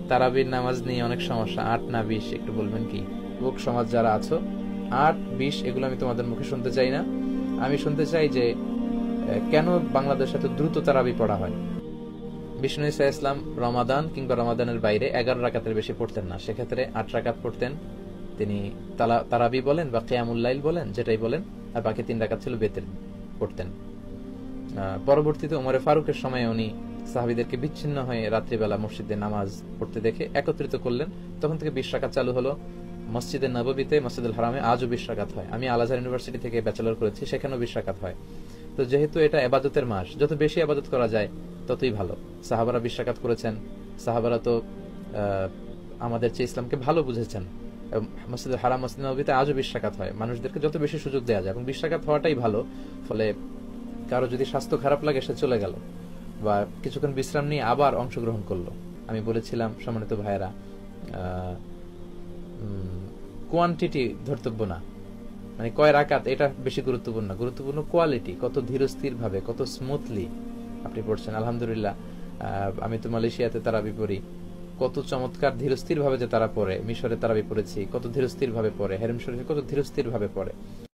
তারাবির নামাজ নিয়ে অনেক সমস্যা, ৮ না ২০ একটু বলবেন কি? যুবক সমাজ যারা আছো, ৮ ২০ এগুলো আমি তোমাদের মুখে শুনতে চাই না। আমি শুনতে চাই যে কেন বাংলাদেশে এত দ্রুত তারাবি পড়া হয়। বিষ্ণু ইসা ইসলাম রমাদান কিংবা রমাদানের বাইরে ১১ রাকাতের বেশি পড়তেন না, সেক্ষেত্রে ৮ রাকাত পড়তেন তিনি। তারাবি বলেন বা কিয়ামুল লাইল বলেন, যেটাই বলেন, আর বাকি ৩ রাকাত ছিল বেতের পড়তেন। পরবর্তীতে উমরে ফারুকের সময় উনি সাহাবীদেরকে বিচ্ছিন্ন হয়ে রাত্রিবেলা মসজিদে নামাজ পড়তে দেখে একত্রিত করলেন, তখন থেকে ২০ রাকাত চালু হলো। মসজিদে নববীতে, মসজিদুল হারামে আজও ২০ রাকাত হয়। আমি আল আজহার ইউনিভার্সিটি থেকে ব্যাচেলর করেছি, সেখানেও ২০ রাকাত হয়। তো যেহেতু এটা ইবাদতের মাস, যত বেশি ইবাদত করা যায় ততই ভালো। সাহাবারা ২০ রাকাত করেছেন। সাহাবারা তো আমাদের চেয়ে ইসলামকে ভালো বুঝেছেন। মসজিদুল হারাম, মসজিদ নববীতে আজও ২০ রাকাত হয়। মানুষদেরকে যত বেশি সুযোগ দেওয়া যায়, এবং ২০ রাকাত হওয়াটাই ভালো। ফলে কারো যদি স্বাস্থ্য খারাপ লাগে, সে চলে গেল বা কিছুক্ষণ বিশ্রাম নিয়ে আবার অংশগ্রহণ করলো। আমি বলেছিলাম সম্মানিত ভাইয়েরা, কোয়ান্টিটি ধর্তব্য না, মানে কয় রাকাত এটা বেশি গুরুত্বপূর্ণ, গুরুত্বপূর্ণ কোয়ালিটি, কত ধীরস্থির ভাবে, কত স্মুথলি আপনি পড়ছেন। আলহামদুলিল্লাহ, আমি তো মালয়েশিয়াতে তারাবি পড়ি, কত চমৎকার ধীরস্থির ভাবে যে তারা পড়ে। মিশরে তারাবি পড়েছি, কত ধীরস্থির ভাবে পড়ে। হেরেম শরীফে কত ধীরস্থির ভাবে পড়ে।